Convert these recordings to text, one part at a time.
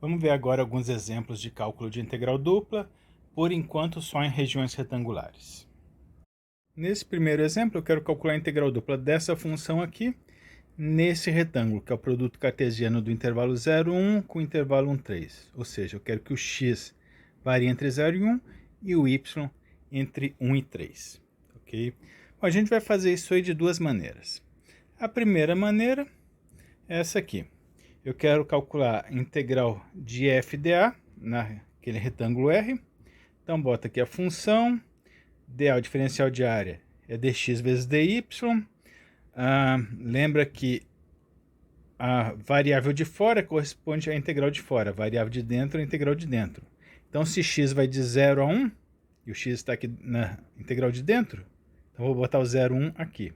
Vamos ver agora alguns exemplos de cálculo de integral dupla, por enquanto só em regiões retangulares. Nesse primeiro exemplo, eu quero calcular a integral dupla dessa função aqui, nesse retângulo, que é o produto cartesiano do intervalo 0, 1 com o intervalo 1, 3. Ou seja, eu quero que o x varie entre 0 e 1 e o y entre 1 e 3. Ok? Bom, a gente vai fazer isso aí de duas maneiras. A primeira maneira é essa aqui. Eu quero calcular a integral de f de a, naquele retângulo R. Então, bota aqui a função, dA, o diferencial de área, é dx vezes dy. Lembra que a variável de fora corresponde à integral de fora, a variável de dentro é a integral de dentro. Então, se x vai de 0 a 1, e o x está aqui na integral de dentro, então vou botar o 0, 1 aqui.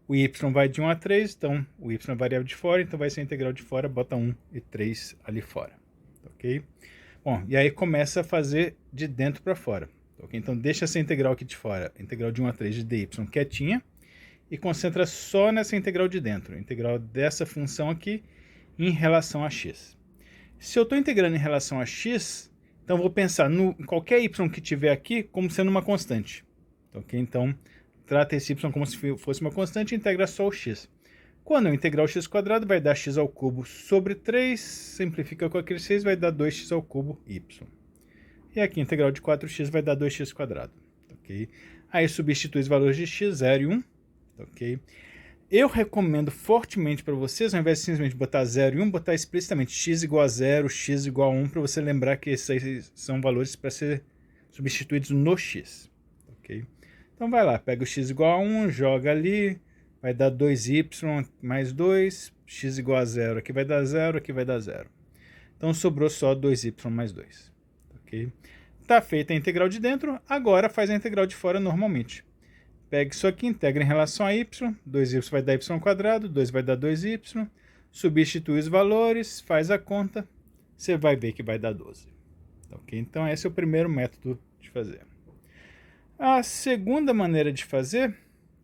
O y vai de 1 a 3, então o y é a variável de fora, então vai ser a integral de fora, bota 1 e 3 ali fora. Ok? Bom, e aí começa a fazer de dentro para fora. Ok? Então deixa essa integral aqui de fora, integral de 1 a 3 de dy quietinha, e concentra só nessa integral de dentro, a integral dessa função aqui em relação a x. Se eu estou integrando em relação a x, então vou pensar em qualquer y que tiver aqui como sendo uma constante. Ok? Então, trata esse y como se fosse uma constante e integra só o x. Quando eu integrar o x², vai dar x ao cubo sobre 3, simplifica com aquele 6, vai dar 2x ao cubo y. E aqui, integral de 4x vai dar 2x². Ok? Aí substitui os valores de x, 0 e 1. Ok? Eu recomendo fortemente para vocês, ao invés de simplesmente botar 0 e 1, botar explicitamente x igual a 0, x igual a 1, para você lembrar que esses aí são valores para ser substituídos no x. Ok? Então vai lá, pega o x igual a 1, joga ali, vai dar 2y mais 2, x igual a 0, aqui vai dar 0, aqui vai dar 0. Então sobrou só 2y mais 2. Ok? Está feita a integral de dentro, agora faz a integral de fora normalmente. Pega isso aqui, integra em relação a y, 2y vai dar y², 2 vai dar 2y, substitui os valores, faz a conta, você vai ver que vai dar 12. Ok? Então esse é o primeiro método de fazer. A segunda maneira de fazer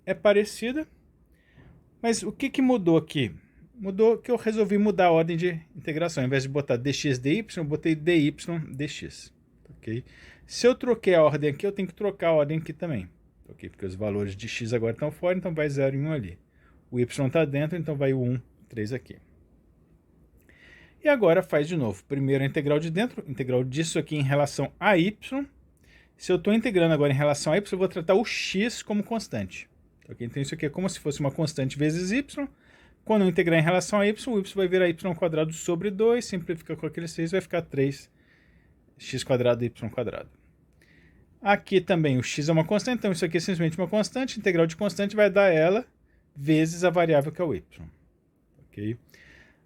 é parecida, mas o que mudou aqui? Mudou que eu resolvi mudar a ordem de integração. Ao invés de botar dx dy, eu botei dy dx. Okay? Se eu troquei a ordem aqui, eu tenho que trocar a ordem aqui também. Okay? Porque os valores de x agora estão fora, então vai 0 e 1 ali. O y está dentro, então vai o 1, 3 aqui. E agora faz de novo. Primeiro a integral de dentro, integral disso aqui em relação a y. Se eu estou integrando agora em relação a y, eu vou tratar o x como constante. Okay? Então isso aqui é como se fosse uma constante vezes y. Quando eu integrar em relação a y, o y vai virar y² sobre 2, simplifica com aquele 6, vai ficar 3x² y². Aqui também o x é uma constante, então isso aqui é simplesmente uma constante, integral de constante vai dar ela vezes a variável que é o y. Ok?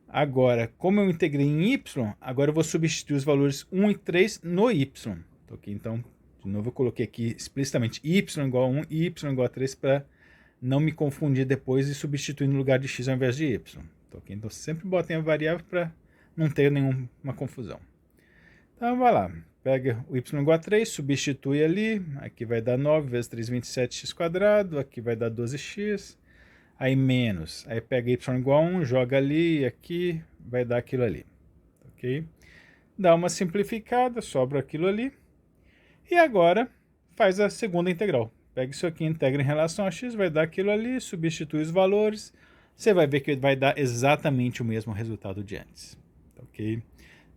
Agora, como eu integrei em y, agora eu vou substituir os valores 1 e 3 no y. Ok? Então, de novo eu coloquei aqui explicitamente y igual a 1 e y igual a 3 para não me confundir depois e substituir no lugar de x ao invés de y. Ok? Então sempre botem a variável para não ter nenhuma confusão. Então vai lá, pega o y igual a 3, substitui ali, aqui vai dar 9 vezes 3, 27x², aqui vai dar 12x, aí menos, aí pega y igual a 1, joga ali, aqui vai dar aquilo ali. Ok? Dá uma simplificada, sobra aquilo ali, e agora faz a segunda integral. Pega isso aqui, integra em relação a x, vai dar aquilo ali, substitui os valores, você vai ver que vai dar exatamente o mesmo resultado de antes. Ok?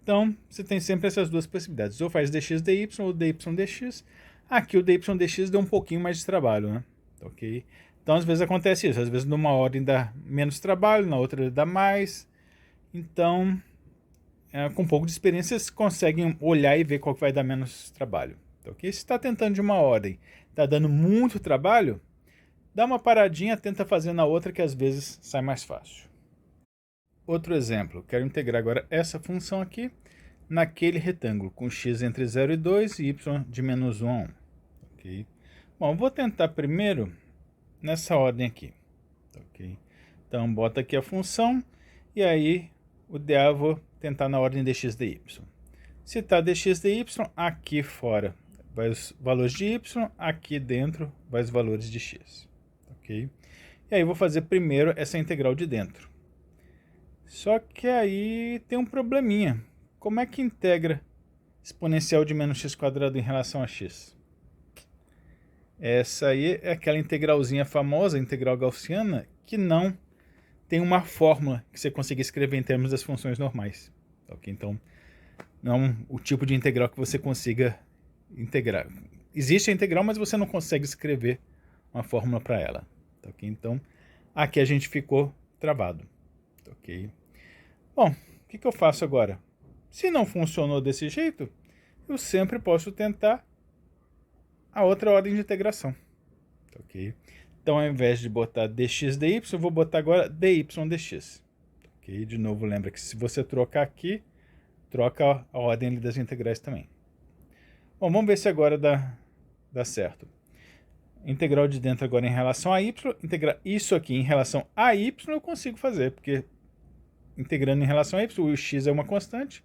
Então, você tem sempre essas duas possibilidades, ou faz dx dy ou dy dx. Aqui o dy dx deu um pouquinho mais de trabalho, né? Ok? Então, às vezes acontece isso, às vezes numa ordem dá menos trabalho, na outra dá mais. Então, com um pouco de experiência, vocês conseguem olhar e ver qual que vai dar menos trabalho. Ok? Se está tentando de uma ordem, está dando muito trabalho, dá uma paradinha, tenta fazer na outra que às vezes sai mais fácil. Outro exemplo, quero integrar agora essa função aqui naquele retângulo, com x entre 0 e 2 e y de menos 1 a 1. Okay? Bom, vou tentar primeiro nessa ordem aqui. Okay? Então, bota aqui a função e aí o dA eu vou tentar na ordem dx dy. Se está dx dy, aqui fora vai os valores de y, aqui dentro vai os valores de x. Okay? E aí vou fazer primeiro essa integral de dentro. Só que aí tem um probleminha. como é que integra exponencial de menos x quadrado em relação a x? Essa aí é aquela integralzinha famosa, integral gaussiana, que não tem uma fórmula que você consiga escrever em termos das funções normais. Okay? Então, não é o tipo de integral que você consiga integrar. Existe a integral, mas você não consegue escrever uma fórmula para ela. Okay? Então, aqui a gente ficou travado. Okay? Bom, o que eu faço agora? Se não funcionou desse jeito, eu sempre posso tentar a outra ordem de integração. Okay? Então, ao invés de botar dx dy, eu vou botar agora dy dx. Okay? De novo, lembra que se você trocar aqui, troca a ordem das integrais também. Bom, vamos ver se agora dá certo. Integral de dentro agora em relação a y, integrar isso aqui em relação a y eu consigo fazer, porque integrando em relação a y, o x é uma constante,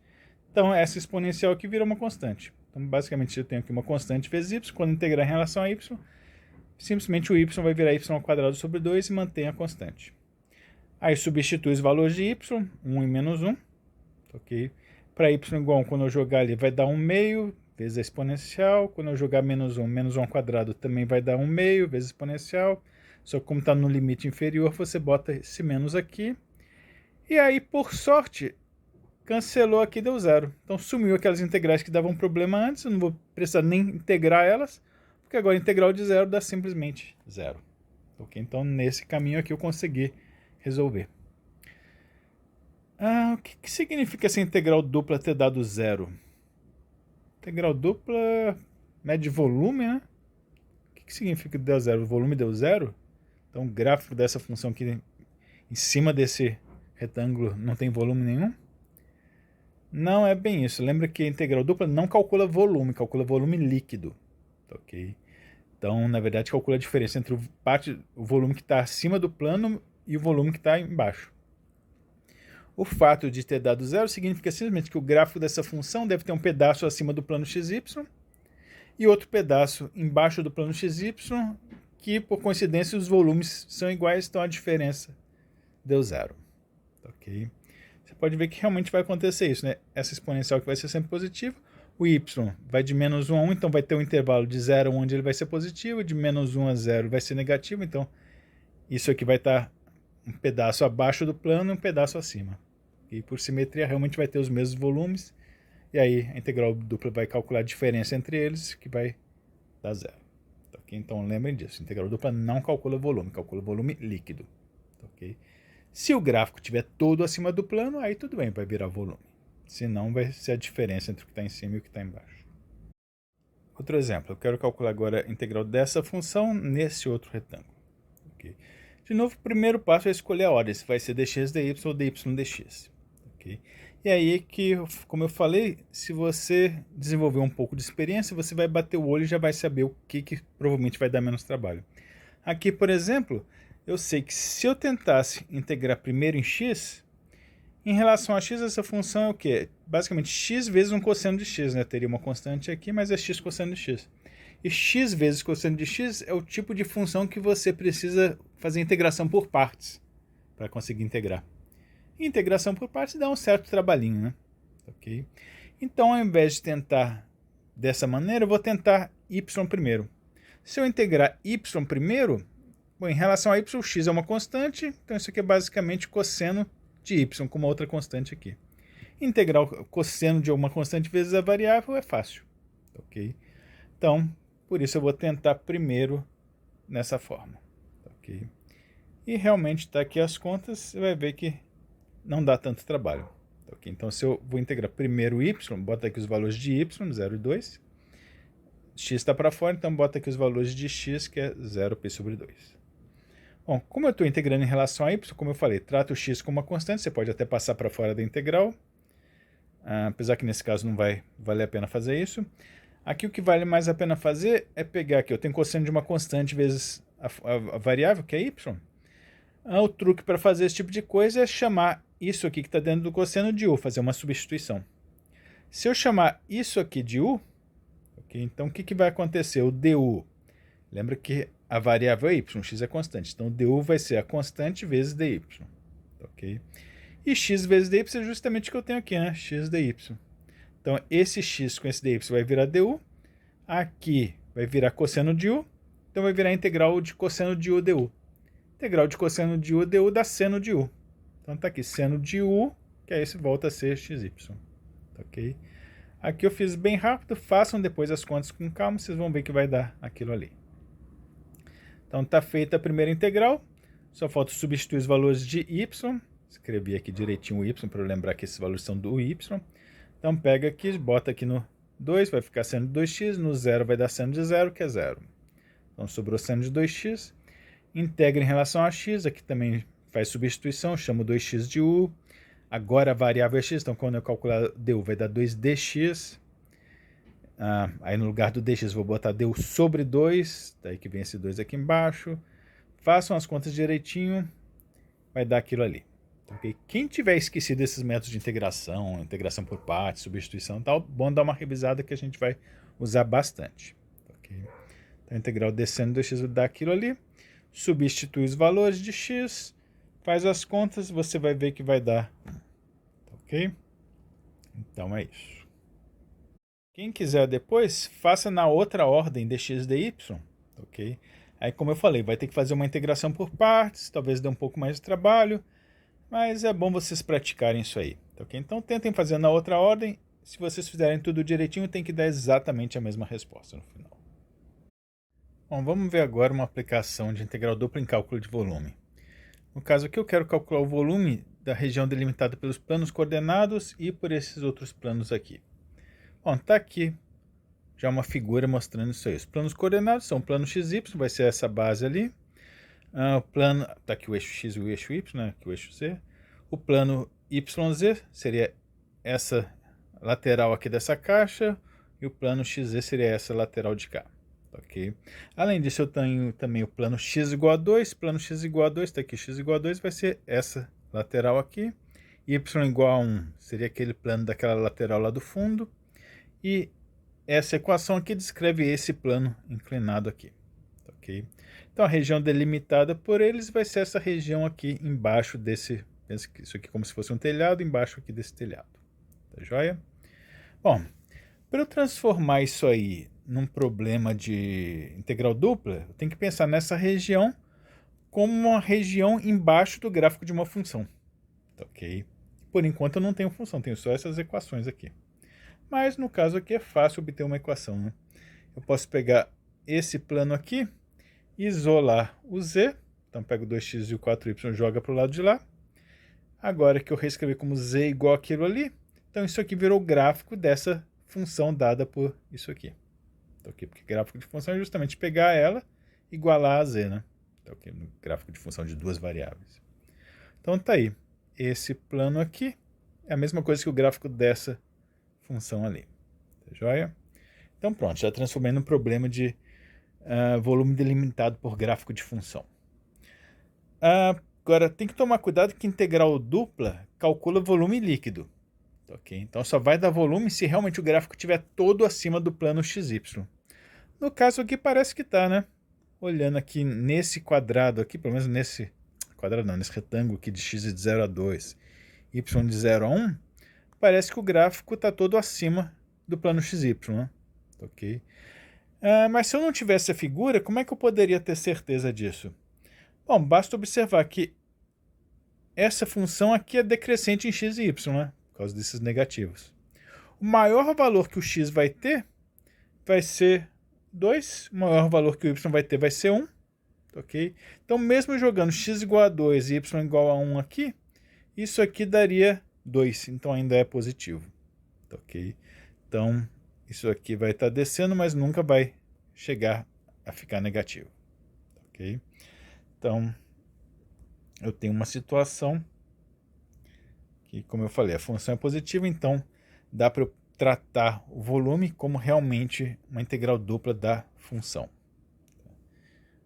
então essa exponencial aqui vira uma constante. Então, basicamente, eu tenho aqui uma constante vezes y, quando integrar em relação a y, simplesmente o y vai virar y ao quadrado sobre 2 e mantém a constante. Aí substitui os valores de y, 1 e menos 1, ok? Para y igual a 1, quando eu jogar ali, vai dar 1 meio vezes a exponencial. Quando eu jogar menos 1 ao quadrado também vai dar 1 meio vezes a exponencial. Só que como está no limite inferior, você bota esse menos aqui. E aí, por sorte, cancelou aqui, deu zero. Então sumiu aquelas integrais que davam problema antes, eu não vou precisar nem integrar elas, porque agora a integral de zero dá simplesmente zero. Okay? Então nesse caminho aqui eu consegui resolver. O que significa essa integral dupla ter dado zero? Integral dupla mede volume, né? O que significa que deu zero? O volume deu zero? Então o gráfico dessa função aqui em cima desse retângulo não tem volume nenhum? Não é bem isso. Lembra que a integral dupla não calcula volume líquido. Ok? Então, na verdade, calcula a diferença entre o volume que está acima do plano e o volume que está embaixo. O fato de ter dado zero significa simplesmente que o gráfico dessa função deve ter um pedaço acima do plano xy e outro pedaço embaixo do plano xy, que, por coincidência, os volumes são iguais, então a diferença deu zero. Ok? Você pode ver que realmente vai acontecer isso, né? Essa exponencial que vai ser sempre positiva, o y vai de menos 1 a 1, então vai ter um intervalo de 0 onde ele vai ser positivo, de menos 1 a 0 vai ser negativo, então isso aqui vai estar um pedaço abaixo do plano e um pedaço acima. E por simetria realmente vai ter os mesmos volumes, e aí a integral dupla vai calcular a diferença entre eles, que vai dar zero. Okay? Então lembrem disso, a integral dupla não calcula volume líquido. Okay? Se o gráfico estiver todo acima do plano, aí tudo bem, vai virar volume. Senão vai ser a diferença entre o que está em cima e o que está embaixo. Outro exemplo, eu quero calcular agora a integral dessa função nesse outro retângulo. Okay? De novo, o primeiro passo é escolher a ordem, se vai ser dx dy ou dy dx. Okay? E aí que, como eu falei, se você desenvolver um pouco de experiência, você vai bater o olho e já vai saber o que provavelmente vai dar menos trabalho. Aqui, por exemplo, eu sei que se eu tentasse integrar primeiro em x, em relação a x, essa função é o quê? Basicamente, x vezes um cosseno de x, né? Teria uma constante aqui, mas é x cosseno de x. E x vezes cosseno de x é o tipo de função que você precisa fazer integração por partes para conseguir integrar. E integração por partes dá um certo trabalhinho, né? Okay? Então, ao invés de tentar dessa maneira, eu vou tentar y primeiro. Se eu integrar y primeiro, bom, em relação a y, o x é uma constante, então isso aqui é basicamente cosseno de y, com uma outra constante aqui. Integrar o cosseno de uma constante vezes a variável é fácil. Okay? Então, por isso eu vou tentar primeiro nessa forma. Okay? E realmente está aqui as contas, você vai ver que não dá tanto trabalho. Okay? Então, se eu vou integrar primeiro y, bota aqui os valores de y, 0 e 2. X está para fora, então bota aqui os valores de x, que é 0π sobre 2. Bom, como eu estou integrando em relação a y, como eu falei, trata o x como uma constante, você pode até passar para fora da integral, apesar que nesse caso não vai valer a pena fazer isso. Aqui o que vale mais a pena fazer é pegar aqui, eu tenho cosseno de uma constante vezes a variável, que é y. O truque para fazer esse tipo de coisa é chamar isso aqui que está dentro do cosseno de u, fazer uma substituição. Se eu chamar isso aqui de u, okay, então o que vai acontecer? O du, lembra que a variável é y, x é constante, então du vai ser a constante vezes dy. Okay? E x vezes dy é justamente o que eu tenho aqui, né? X dy. Então, esse x com esse dy vai virar du. Aqui vai virar cosseno de u. Então, vai virar integral de cosseno de u du. Integral de cosseno de u du dá seno de u. Então, tá aqui seno de u, que aí volta a ser xy. Ok? Aqui eu fiz bem rápido. Façam depois as contas com calma. Vocês vão ver que vai dar aquilo ali. Então, tá feita a primeira integral. Só falta substituir os valores de y. Escrevi aqui direitinho o y para lembrar que esses valores são do y. Então, pega aqui, bota aqui no 2, vai ficar seno de 2x. No 0 vai dar seno de 0, que é 0. Então, sobrou seno de 2x. Integra em relação a x. Aqui também faz substituição. Chamo 2x de u. Agora a variável é x. Então, quando eu calcular du, vai dar 2dx. Aí no lugar do dx vou botar du sobre 2. Daí que vem esse 2 aqui embaixo. Façam as contas direitinho. Vai dar aquilo ali. Okay? Quem tiver esquecido desses métodos de integração, integração por partes, substituição e tal, bom dar uma revisada que a gente vai usar bastante. Okay? Então, a integral descendo do x vai dar aquilo ali. Substitui os valores de x, faz as contas, você vai ver que vai dar. Ok? Então é isso. Quem quiser depois, faça na outra ordem dx e dy. Ok? Aí, como eu falei, vai ter que fazer uma integração por partes, talvez dê um pouco mais de trabalho, mas é bom vocês praticarem isso aí. Okay? Então, tentem fazer na outra ordem. Se vocês fizerem tudo direitinho, tem que dar exatamente a mesma resposta no final. Bom, vamos ver agora uma aplicação de integral dupla em cálculo de volume. No caso aqui, eu quero calcular o volume da região delimitada pelos planos coordenados e por esses outros planos aqui. Bom, está aqui já uma figura mostrando isso aí. Os planos coordenados são o plano xy, vai ser essa base ali. O plano, está aqui o eixo x e o eixo y, né? Aqui o eixo z. O plano yz seria essa lateral aqui dessa caixa, e o plano xz seria essa lateral de cá. Okay? Além disso, eu tenho também o plano x igual a 2. Plano x igual a 2, está aqui x igual a 2, vai ser essa lateral aqui. Y igual a 1 seria aquele plano daquela lateral lá do fundo. E essa equação aqui descreve esse plano inclinado aqui. Okay? Então, a região delimitada por eles vai ser essa região aqui embaixo desse... Isso aqui como se fosse um telhado, embaixo aqui desse telhado. Tá joia? Bom, para eu transformar isso aí num problema de integral dupla, eu tenho que pensar nessa região como uma região embaixo do gráfico de uma função. Ok? Por enquanto eu não tenho função, tenho só essas equações aqui. Mas no caso aqui é fácil obter uma equação. Né? Eu posso pegar esse plano aqui, isolar o z, então pego o 2x e o 4y e joga para o lado de lá. Agora que eu reescrevi como z igual aquilo ali, então isso aqui virou o gráfico dessa função dada por isso aqui. Então, aqui, porque gráfico de função é justamente pegar ela e igualar a z, né? Então, aqui, no gráfico de função de duas variáveis. Então, tá aí. Esse plano aqui é a mesma coisa que o gráfico dessa função ali. Tá joia? Então, pronto. Já transformei num problema de volume delimitado por gráfico de função. Agora, tem que tomar cuidado que integral dupla calcula volume líquido. Okay? Então, só vai dar volume se realmente o gráfico estiver todo acima do plano XY. No caso aqui, parece que está, né? Olhando aqui nesse quadrado aqui, pelo menos nesse quadrado não, nesse retângulo aqui de x de 0 a 2, y de 0 a 1, parece que o gráfico está todo acima do plano XY, né? Ok? Mas se eu não tivesse a figura, como é que eu poderia ter certeza disso? Bom, basta observar que essa função aqui é decrescente em x e y, né? Por causa desses negativos. O maior valor que o x vai ter vai ser 2, o maior valor que o y vai ter vai ser 1. Ok? Então, mesmo jogando x igual a 2 e y igual a 1 aqui, isso aqui daria 2, então ainda é positivo. Ok? Então, isso aqui vai estar descendo, mas nunca vai chegar a ficar negativo. Ok? Então, eu tenho uma situação que, como eu falei, a função é positiva, então dá para eu tratar o volume como realmente uma integral dupla da função.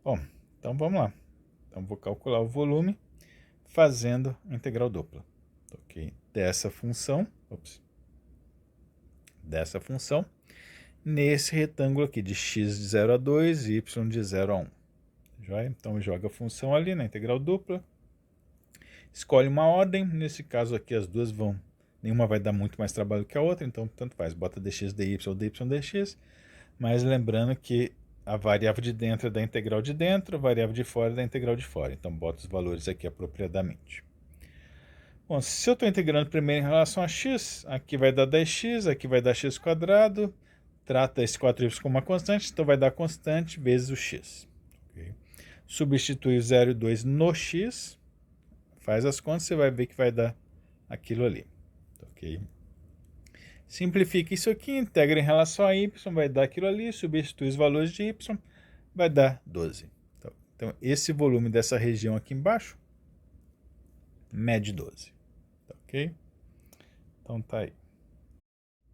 Bom, então vamos lá. Então vou calcular o volume fazendo a integral dupla. Ok? Dessa função nesse retângulo aqui de x de 0 a 2 e y de 0 a 1. Joia? Então joga a função ali na integral dupla. Escolhe uma ordem, nesse caso aqui as duas vão Nenhuma vai dar muito mais trabalho que a outra, então tanto faz. Bota dx, dy ou dy, dx. Mas lembrando que a variável de dentro é da integral de dentro, a variável de fora é da integral de fora. Então bota os valores aqui apropriadamente. Bom, se eu estou integrando primeiro em relação a x, aqui vai dar 10x, aqui vai dar x quadrado. Trata esse 4y como uma constante, então vai dar constante vezes o x. Okay? Substitui o 0 e 2 no x, faz as contas, você vai ver que vai dar aquilo ali. Okay? Simplifica isso aqui, integra em relação a y, vai dar aquilo ali, substitui os valores de y, vai dar 12. Então esse volume dessa região aqui embaixo mede 12. Ok? Então tá aí.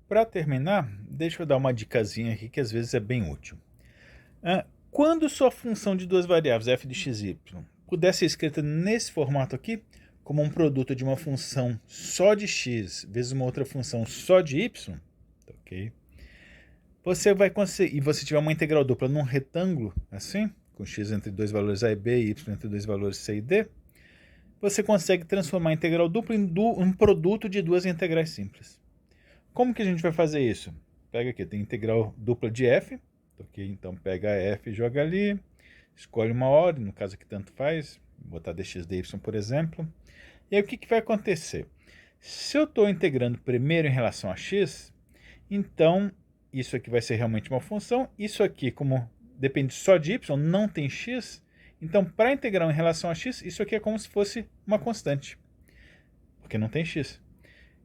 Para terminar, deixa eu dar uma dicasinha aqui que às vezes é bem útil. Quando sua função de duas variáveis, f de x e y, puder ser escrita nesse formato aqui, como um produto de uma função só de x vezes uma outra função só de y, ok? Você vai conseguir, e você tiver uma integral dupla num retângulo, assim, com x entre dois valores a e b e y entre dois valores c e d, você consegue transformar a integral dupla em um produto de duas integrais simples. Como que a gente vai fazer isso? Pega aqui, tem integral dupla de f, ok? Então pega a f e joga ali, escolhe uma ordem, no caso aqui tanto faz, vou botar dx dy, por exemplo. E aí o que vai acontecer? Se eu estou integrando primeiro em relação a x, então isso aqui vai ser realmente uma função, isso aqui, como depende só de y, não tem x, então para integrar em relação a x, isso aqui é como se fosse uma constante, porque não tem x.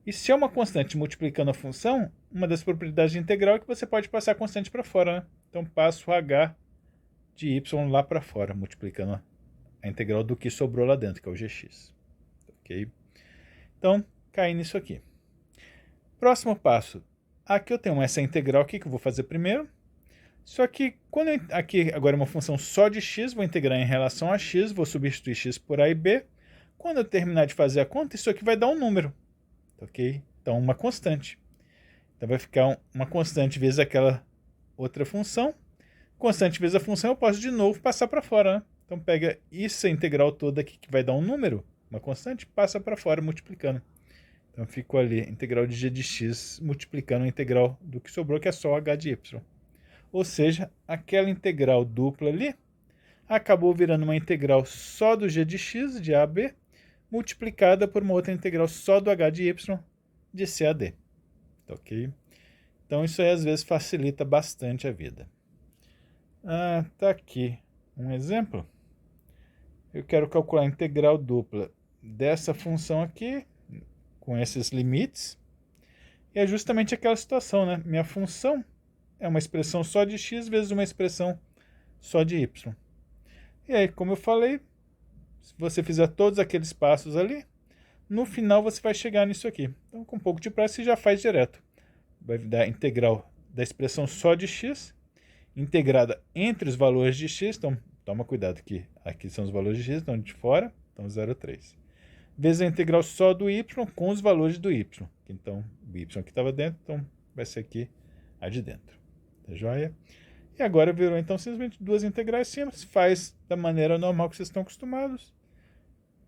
E se é uma constante multiplicando a função, uma das propriedades de integral é que você pode passar a constante para fora, né? Então passo o h de y lá para fora, multiplicando a integral do que sobrou lá dentro, que é o gx. Ok? Então, cai nisso aqui. Próximo passo. Aqui eu tenho essa integral aqui que eu vou fazer primeiro. Só que, quando aqui agora é uma função só de x, vou integrar em relação a x, vou substituir x por a e b. Quando eu terminar de fazer a conta, isso aqui vai dar um número. Ok? Então, uma constante. Então, vai ficar uma constante vezes aquela outra função. Constante vezes a função, eu posso de novo passar para fora, né? Então, pega essa integral toda aqui, que vai dar um número, uma constante, passa para fora, multiplicando. Então, ficou ali a integral de g de x multiplicando a integral do que sobrou, que é só h de y. Ou seja, aquela integral dupla ali acabou virando uma integral só do g de x, de a a b, multiplicada por uma outra integral só do h de y, de c a d. Ok? Então, isso aí às vezes facilita bastante a vida. Tá aqui um exemplo. Eu quero calcular a integral dupla dessa função aqui, com esses limites. E é justamente aquela situação, né? Minha função é uma expressão só de x vezes uma expressão só de y. E aí, como eu falei, se você fizer todos aqueles passos ali, no final você vai chegar nisso aqui. Então, com um pouco de pressa, você já faz direto. Vai dar a integral da expressão só de x, integrada entre os valores de x. Então, toma cuidado que aqui são os valores de x, estão de fora, então 0,3. Vezes a integral só do y com os valores do y. Então, o y aqui estava dentro, então vai ser aqui a de dentro. Tá joia? E agora virou, então, simplesmente duas integrais simples. Faz da maneira normal que vocês estão acostumados.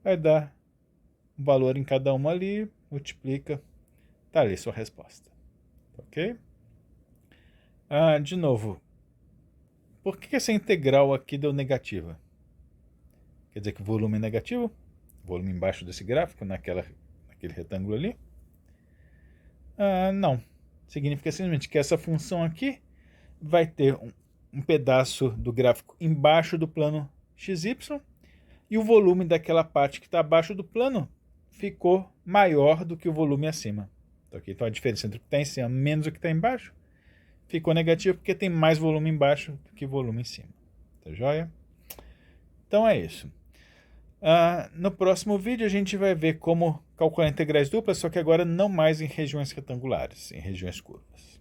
Vai dar um valor em cada uma ali, multiplica. Tá ali sua resposta. Ok? De novo, por que essa integral aqui deu negativa? Quer dizer que o volume é negativo? Volume embaixo desse gráfico, naquele retângulo ali? Não. Significa simplesmente que essa função aqui vai ter um pedaço do gráfico embaixo do plano XY e o volume daquela parte que está abaixo do plano ficou maior do que o volume acima. Okay? Então a diferença entre o que está em cima menos o que está embaixo ficou negativo porque tem mais volume embaixo do que volume em cima. Tá joia? Então é isso. No próximo vídeo a gente vai ver como calcular integrais duplas, só que agora não mais em regiões retangulares, em regiões curvas.